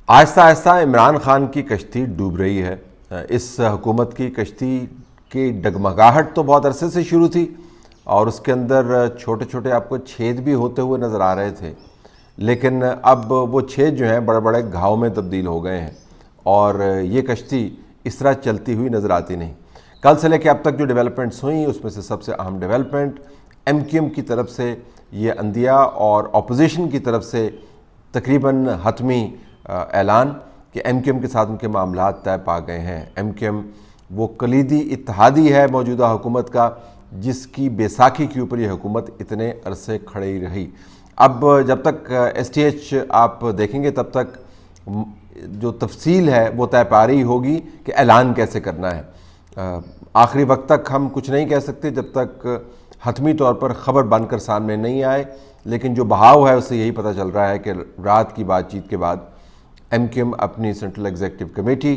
آہستہ آہستہ عمران خان کی کشتی ڈوب رہی ہے۔ اس حکومت کی کشتی کی ڈگمگاہٹ تو بہت عرصے سے شروع تھی اور اس کے اندر چھوٹے چھوٹے آپ کو چھید بھی ہوتے ہوئے نظر آ رہے تھے، لیکن اب وہ چھید جو ہیں بڑے بڑے گھاؤ میں تبدیل ہو گئے ہیں اور یہ کشتی اس طرح چلتی ہوئی نظر آتی نہیں۔ کل سے لے کے اب تک جو ڈیولپمنٹس ہوئیں اس میں سے سب سے اہم ڈیولپمنٹ ایم کیو ایم کی طرف سے یہ عندیہ اور اپوزیشن کی طرف سے تقریباً حتمی اعلان کہ ایم کیو ایم کے ساتھ ان کے معاملات طے پا گئے ہیں۔ ایم کیو ایم وہ کلیدی اتحادی ہے موجودہ حکومت کا جس کی بیساکھی کے اوپر یہ حکومت اتنے عرصے کھڑی رہی۔ اب جب تک ایس ٹی ایچ آپ دیکھیں گے تب تک جو تفصیل ہے وہ طے پا رہی ہوگی کہ اعلان کیسے کرنا ہے۔ آخری وقت تک ہم کچھ نہیں کہہ سکتے جب تک حتمی طور پر خبر بن کر سامنے نہیں آئے، لیکن جو بہاؤ ہے اس سے یہی پتہ چل رہا ہے کہ رات کی بات چیت کے بعد ایم کیو ایم اپنی سینٹرل ایگزیکٹو کمیٹی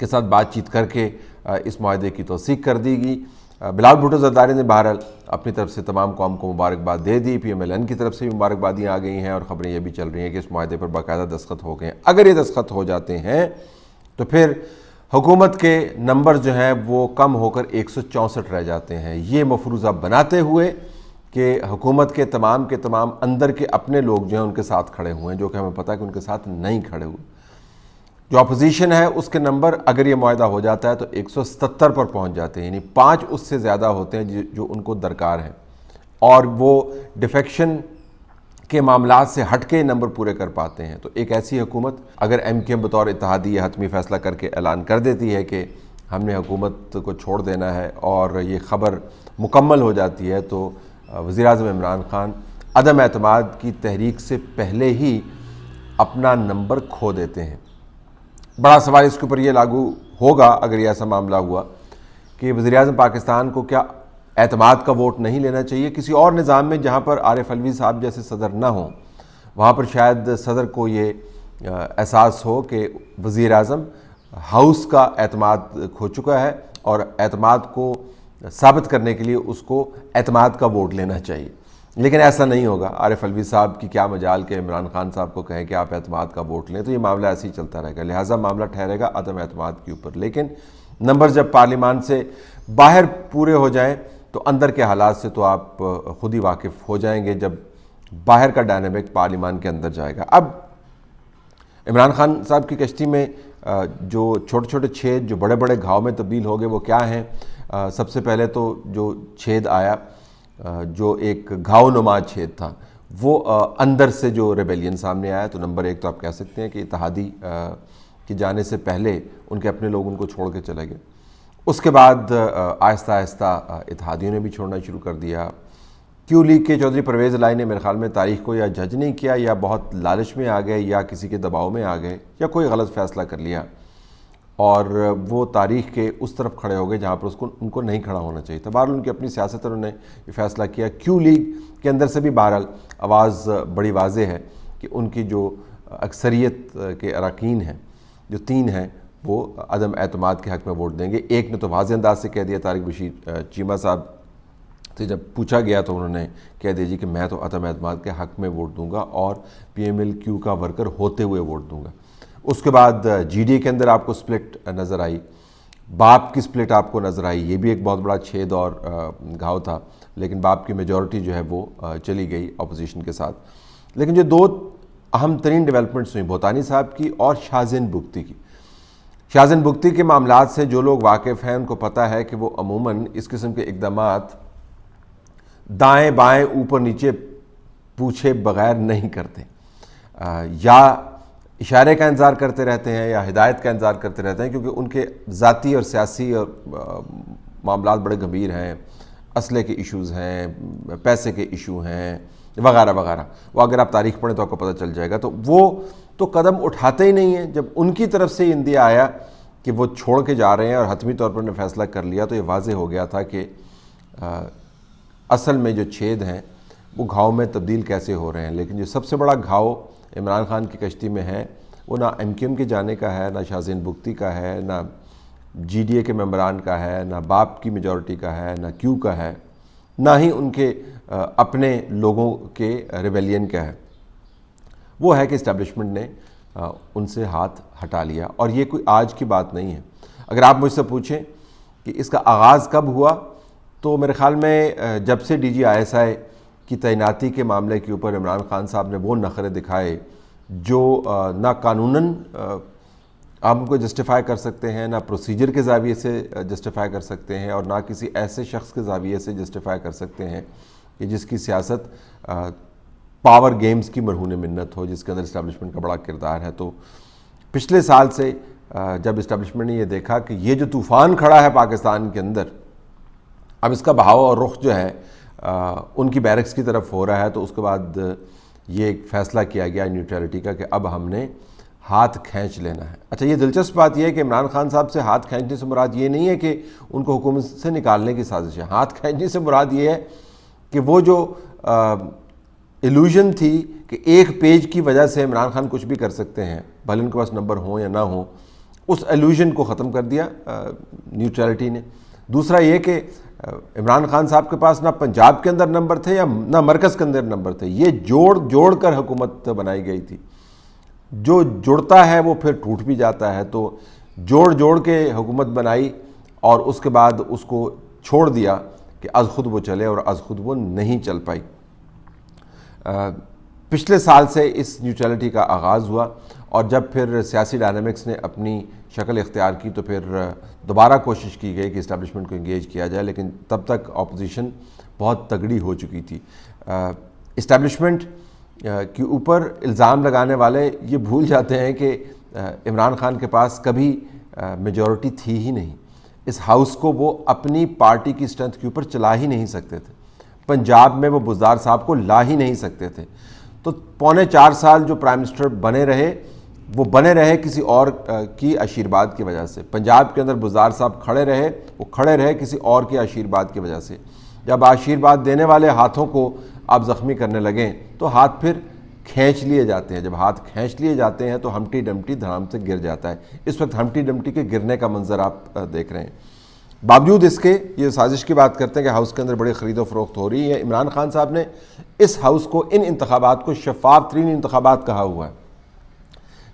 کے ساتھ بات چیت کر کے اس معاہدے کی توثیق کر دی گئی۔ بلاول بھٹو زرداری نے بہرحال اپنی طرف سے تمام قوم کو مبارکباد دے دی، پی ایم ایل این کی طرف سے بھی مبارکبادیاں آ گئی ہیں اور خبریں یہ بھی چل رہی ہیں کہ اس معاہدے پر باقاعدہ دستخط ہو گئے ہیں۔ اگر یہ دستخط ہو جاتے ہیں تو پھر حکومت کے نمبر جو ہیں وہ کم ہو کر 164 رہ جاتے ہیں، یہ مفروضہ بناتے ہوئے کہ حکومت کے تمام اندر کے اپنے لوگ جو ہیں ان کے ساتھ کھڑے ہوئے ہیں، جو کہ ہمیں پتہ ہے کہ ان کے ساتھ نہیں کھڑے ہوئے۔ جو اپوزیشن ہے اس کے نمبر اگر یہ معاہدہ ہو جاتا ہے تو 177 پر پہنچ جاتے ہیں، یعنی 5 اس سے زیادہ ہوتے ہیں جو ان کو درکار ہیں، اور وہ ڈیفیکشن کے معاملات سے ہٹ کے نمبر پورے کر پاتے ہیں۔ تو ایک ایسی حکومت اگر ایم کیو ایم بطور اتحادی یہ حتمی فیصلہ کر کے اعلان کر دیتی ہے کہ ہم نے حکومت کو چھوڑ دینا ہے اور یہ خبر مکمل ہو جاتی ہے تو وزیر اعظم عمران خان عدم اعتماد کی تحریک سے پہلے ہی اپنا نمبر کھو دیتے ہیں۔ بڑا سوال اس کے اوپر یہ لاگو ہوگا اگر یہ ایسا معاملہ ہوا کہ وزیر اعظم پاکستان کو کیا اعتماد کا ووٹ نہیں لینا چاہیے؟ کسی اور نظام میں جہاں پر عارف علوی صاحب جیسے صدر نہ ہوں وہاں پر شاید صدر کو یہ احساس ہو کہ وزیر اعظم ہاؤس کا اعتماد کھو چکا ہے اور اعتماد کو ثابت کرنے کے لیے اس کو اعتماد کا ووٹ لینا چاہیے، لیکن ایسا نہیں ہوگا۔ عارف علوی صاحب کی کیا مجال کہ عمران خان صاحب کو کہیں کہ آپ اعتماد کا ووٹ لیں، تو یہ معاملہ ایسے ہی چلتا رہے گا، لہٰذا معاملہ ٹھہرے گا عدم اعتماد کے اوپر۔ لیکن نمبر جب پارلیمان سے باہر پورے ہو جائیں تو اندر کے حالات سے تو آپ خود ہی واقف ہو جائیں گے جب باہر کا ڈائنامک پارلیمان کے اندر جائے گا۔ اب عمران خان صاحب کی کشتی میں جو چھوٹے چھوٹے چھید جو بڑے بڑے گھاؤ میں تبدیل ہو گئے وہ کیا ہیں؟ سب سے پہلے تو جو چھید آیا جو ایک گھاؤ نما چھید تھا وہ اندر سے جو ریبیلین سامنے آیا، تو نمبر ایک تو آپ کہہ سکتے ہیں کہ اتحادی کی جانے سے پہلے ان کے اپنے لوگ ان کو چھوڑ کے چلے گئے۔ اس کے بعد آہستہ آہستہ اتحادیوں نے بھی چھوڑنا شروع کر دیا۔ کیو لیگ کے چودھری پرویز الہی نے میرے خیال میں تاریخ کو یا جج نہیں کیا یا بہت لالچ میں آ گئے یا کسی کے دباؤ میں آ گئے یا کوئی غلط فیصلہ کر لیا اور وہ تاریخ کے اس طرف کھڑے ہو گئے جہاں پر ان کو نہیں کھڑا ہونا چاہیے تھا۔ بہرحال ان کی اپنی سیاست انہوں نے یہ فیصلہ کیا۔ کیو لیگ کے اندر سے بھی بہرحال آواز بڑی واضح ہے کہ ان کی جو اکثریت کے اراکین ہیں جو 3 ہیں وہ عدم اعتماد کے حق میں ووٹ دیں گے۔ ایک نے تو واضح انداز سے کہہ دیا، طارق بشیر چیمہ صاحب سے جب پوچھا گیا تو انہوں نے کہہ دیا جی کہ میں تو عدم اعتماد کے حق میں ووٹ دوں گا اور پی ایم ایل کیو کا ورکر ہوتے ہوئے ووٹ دوں گا۔ اس کے بعد جی ڈی اے کے اندر آپ کو سپلٹ نظر آئی، باپ کی سپلٹ آپ کو نظر آئی، یہ بھی ایک بہت بڑا چھید اور گھاؤ تھا، لیکن باپ کی میجورٹی جو ہے وہ چلی گئی اپوزیشن کے ساتھ۔ لیکن جو 2 اہم ترین ڈیولپمنٹس ہوئیں بھوتانی صاحب کی اور شاہزین بگٹی کی۔ شاہزین بگٹی کے معاملات سے جو لوگ واقف ہیں ان کو پتہ ہے کہ وہ عموماً اس قسم کے اقدامات دائیں بائیں اوپر نیچے پوچھے بغیر نہیں کرتے، یا اشارے کا انتظار کرتے رہتے ہیں یا ہدایت کا انتظار کرتے رہتے ہیں، کیونکہ ان کے ذاتی اور سیاسی اور معاملات بڑے گمبھیر ہیں، اسلحے کے ایشوز ہیں، پیسے کے ایشو ہیں وغیرہ وغیرہ۔ وہ اگر آپ تاریخ پڑھیں تو آپ کو پتہ چل جائے گا۔ تو وہ تو قدم اٹھاتے ہی نہیں ہیں۔ جب ان کی طرف سے یہ عندیہ آیا کہ وہ چھوڑ کے جا رہے ہیں اور حتمی طور پر انہوں نے فیصلہ کر لیا تو یہ واضح ہو گیا تھا کہ اصل میں جو چھید ہیں وہ گھاؤں میں تبدیل کیسے ہو رہے ہیں۔ لیکن جو سب سے بڑا گھاؤ عمران خان کی کشتی میں ہے وہ نہ ایم کیو ایم کے جانے کا ہے، نہ شاہزین بگٹی کا ہے، نہ جی ڈی اے کے ممبران کا ہے، نہ باپ کی میجورٹی کا ہے، نہ کیو کا ہے، نہ ہی ان کے اپنے لوگوں کے ریبیلین کا ہے۔ وہ ہے کہ اسٹیبلشمنٹ نے ان سے ہاتھ ہٹا لیا. اور یہ کوئی آج کی بات نہیں ہے. اگر آپ مجھ سے پوچھیں کہ اس کا آغاز کب ہوا تو میرے خیال میں جب سے DGISI کی تعیناتی کے معاملے کے اوپر عمران خان صاحب نے وہ نخرے دکھائے جو نہ قانوناً آپ ان کو جسٹیفائی کر سکتے ہیں، نہ پروسیجر کے زاویے سے جسٹیفائی کر سکتے ہیں، اور نہ کسی ایسے شخص کے زاویے سے جسٹیفائی کر سکتے ہیں کہ جس کی سیاست پاور گیمز کی مرہون منت ہو، جس کے اندر اسٹیبلشمنٹ کا بڑا کردار ہے. تو پچھلے سال سے جب اسٹیبلشمنٹ نے یہ دیکھا کہ یہ جو طوفان کھڑا ہے پاکستان کے اندر، اب اس کا بہاؤ اور رخ جو ہے ان کی بیرکس کی طرف ہو رہا ہے، تو اس کے بعد یہ ایک فیصلہ کیا گیا نیوٹرلٹی کا کہ اب ہم نے ہاتھ کھینچ لینا ہے. اچھا، یہ دلچسپ بات یہ ہے کہ عمران خان صاحب سے ہاتھ کھینچنے سے مراد یہ نہیں ہے کہ ان کو حکومت سے نکالنے کی سازش ہے. ہاتھ کھینچنے سے مراد یہ ہے کہ وہ جو ایلوژن تھی کہ ایک پیج کی وجہ سے عمران خان کچھ بھی کر سکتے ہیں، بھلے ان کے پاس نمبر ہوں یا نہ ہوں، اس ایلوژن کو ختم کر دیا نیوٹرلٹی نے. دوسرا یہ کہ عمران خان صاحب کے پاس نہ پنجاب کے اندر نمبر تھے یا نہ مرکز کے اندر نمبر تھے. یہ جوڑ کر حکومت بنائی گئی تھی. جو جڑتا ہے وہ پھر ٹوٹ بھی جاتا ہے. تو جوڑ کے حکومت بنائی اور اس کے بعد اس کو چھوڑ دیا کہ از خود وہ چلے، اور از خود وہ نہیں چل پائی. پچھلے سال سے اس نیوٹرلٹی کا آغاز ہوا، اور جب پھر سیاسی ڈائنامکس نے اپنی شکل اختیار کی تو پھر دوبارہ کوشش کی گئی کہ اسٹیبلشمنٹ کو انگیج کیا جائے، لیکن تب تک اپوزیشن بہت تگڑی ہو چکی تھی. اسٹیبلشمنٹ کے اوپر الزام لگانے والے یہ بھول جاتے ہیں کہ عمران خان کے پاس کبھی میجورٹی تھی ہی نہیں. اس ہاؤس کو وہ اپنی پارٹی کی اسٹرینتھ کے اوپر چلا ہی نہیں سکتے تھے. پنجاب میں وہ بزدار صاحب کو لا ہی نہیں سکتے تھے. تو 4.25 سال جو پرائم منسٹر بنے رہے کسی اور کی آشیرواد کی وجہ سے. پنجاب کے اندر بزدار صاحب کھڑے رہے کسی اور کے آشیرواد کی وجہ سے. جب آشیرواد دینے والے ہاتھوں کو آپ زخمی کرنے لگیں تو ہاتھ پھر کھینچ لیے جاتے ہیں. جب ہاتھ کھینچ لیے جاتے ہیں تو ہمٹی ڈمٹی دھڑام سے گر جاتا ہے. اس وقت ہمٹی ڈمٹی کے گرنے کا منظر آپ دیکھ رہے ہیں. باوجود اس کے یہ سازش کی بات کرتے ہیں کہ ہاؤس کے اندر بڑی خرید و فروخت ہو رہی ہے. عمران خان صاحب نے اس ہاؤس کو، ان انتخابات کو شفاف ترین انتخابات کہا ہوا ہے.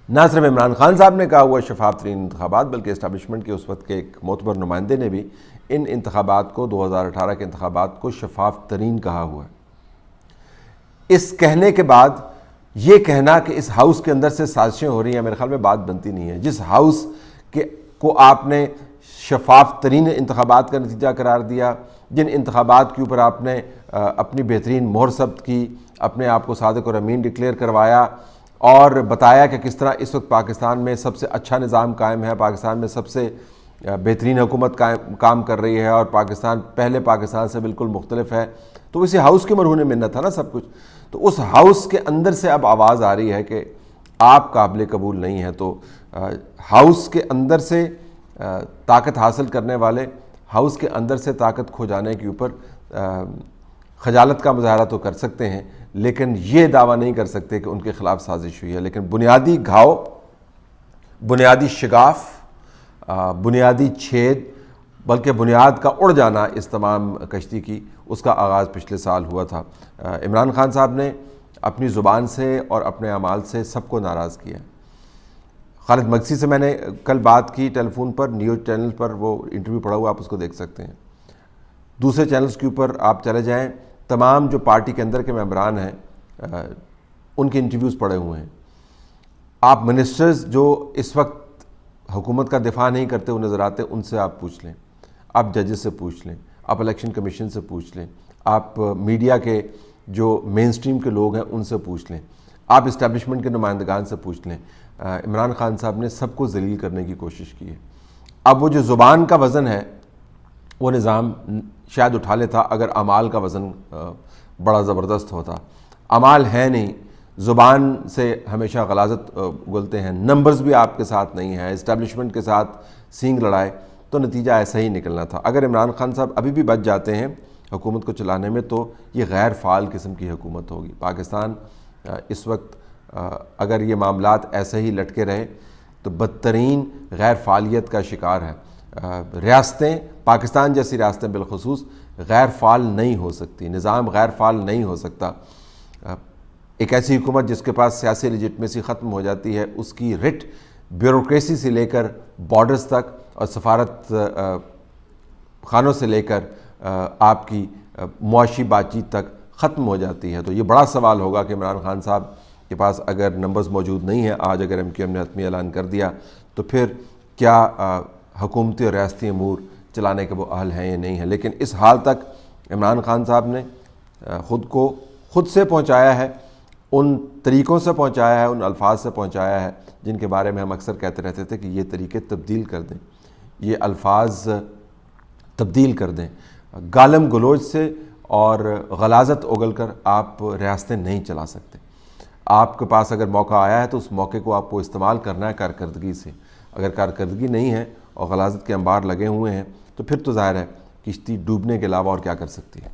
نہ صرف عمران خان صاحب نے کہا ہوا شفاف ترین انتخابات، بلکہ اسٹیبلشمنٹ کے اس وقت کے ایک معتبر نمائندے نے بھی ان انتخابات کو، 2018 کے انتخابات کو شفاف ترین کہا ہوا ہے. اس کہنے کے بعد یہ کہنا کہ اس ہاؤس کے اندر سے سازشیں ہو رہی ہیں، میرے خیال میں بات بنتی نہیں ہے. جس ہاؤس کو آپ نے شفاف ترین انتخابات کا نتیجہ قرار دیا، جن انتخابات کے اوپر آپ نے اپنی بہترین مہر ثبت کی، اپنے آپ کو صادق اور امین ڈکلیئر کروایا، اور بتایا کہ کس طرح اس وقت پاکستان میں سب سے اچھا نظام قائم ہے، پاکستان میں سب سے بہترین حکومت کام کر رہی ہے، اور پاکستان پہلے پاکستان سے بالکل مختلف ہے. تو اسی ہاؤس کے مرہون منت تھا نا سب کچھ. تو اس ہاؤس کے اندر سے اب آواز آ رہی ہے کہ آپ قابل قبول نہیں ہیں. تو ہاؤس کے اندر سے طاقت حاصل کرنے والے ہاؤس کے اندر سے طاقت کھو جانے کے اوپر خجالت کا مظاہرہ تو کر سکتے ہیں، لیکن یہ دعویٰ نہیں کر سکتے کہ ان کے خلاف سازش ہوئی ہے. لیکن بنیادی گھاؤ، بنیادی شگاف، بنیادی چھید، بلکہ بنیاد کا اڑ جانا اس تمام کشتی کی، اس کا آغاز پچھلے سال ہوا تھا. عمران خان صاحب نے اپنی زبان سے اور اپنے اعمال سے سب کو ناراض کیا. خالد مگسی سے میں نے کل بات کی ٹیلی فون پر، نیوز چینل پر وہ انٹرویو پڑا ہوا، آپ اس کو دیکھ سکتے ہیں. دوسرے چینلز کے اوپر آپ چلے جائیں، تمام جو پارٹی کے اندر کے ممبران ہیں ان کے انٹرویوز پڑے ہوئے ہیں. آپ منسٹرز جو اس وقت حکومت کا دفاع نہیں کرتے ہوئے نظر آتے، ان سے آپ پوچھ لیں، آپ ججز سے پوچھ لیں، آپ الیکشن کمیشن سے پوچھ لیں، آپ میڈیا کے جو مین سٹریم کے لوگ ہیں ان سے پوچھ لیں، آپ اسٹیبلشمنٹ کے نمائندگان سے پوچھ لیں. عمران خان صاحب نے سب کو ذلیل کرنے کی کوشش کی ہے. اب وہ جو زبان کا وزن ہے وہ نظام شاید اٹھا لیتا اگر اعمال کا وزن بڑا زبردست ہوتا. اعمال ہے نہیں، زبان سے ہمیشہ غلاظت اگلتے ہیں، نمبرز بھی آپ کے ساتھ نہیں ہیں، اسٹیبلشمنٹ کے ساتھ سینگ لڑائے تو نتیجہ ایسا ہی نکلنا تھا. اگر عمران خان صاحب ابھی بھی بچ جاتے ہیں حکومت کو چلانے میں تو یہ غیر فعال قسم کی حکومت ہوگی. پاکستان اس وقت اگر یہ معاملات ایسے ہی لٹکے رہے تو بدترین غیر فعالیت کا شکار ہے. ریاستیں، پاکستان جیسی ریاستیں بالخصوص غیر فعال نہیں ہو سکتی، نظام غیر فعال نہیں ہو سکتا. ایک ایسی حکومت جس کے پاس سیاسی لیجٹمیسی ختم ہو جاتی ہے، اس کی رٹ بیوروکریسی سے لے کر بارڈرز تک اور سفارت خانوں سے لے کر آپ کی معاشی بات چیت تک ختم ہو جاتی ہے، تو یہ بڑا سوال ہوگا کہ عمران خان صاحب کے پاس اگر نمبرز موجود نہیں ہیں، آج اگر ایم کیو ایم نے حتمی اعلان کر دیا تو پھر کیا حکومتی اور ریاستی امور چلانے کے وہ اہل ہیں یا نہیں ہیں۔ لیکن اس حال تک عمران خان صاحب نے خود سے پہنچایا ہے، ان طریقوں سے پہنچایا ہے، ان الفاظ سے پہنچایا ہے جن کے بارے میں ہم اکثر کہتے رہتے تھے کہ یہ طریقے تبدیل کر دیں، یہ الفاظ تبدیل کر دیں۔ گالم گلوچ سے اور غلاظت اگل کر آپ ریاستیں نہیں چلا سکتے۔ آپ کے پاس اگر موقع آیا ہے تو اس موقع کو آپ کو استعمال کرنا ہے کارکردگی سے۔ اگر کارکردگی نہیں ہے اور غلاظت کے انبار لگے ہوئے ہیں تو پھر تو ظاہر ہے کشتی ڈوبنے کے علاوہ اور کیا کر سکتی ہے۔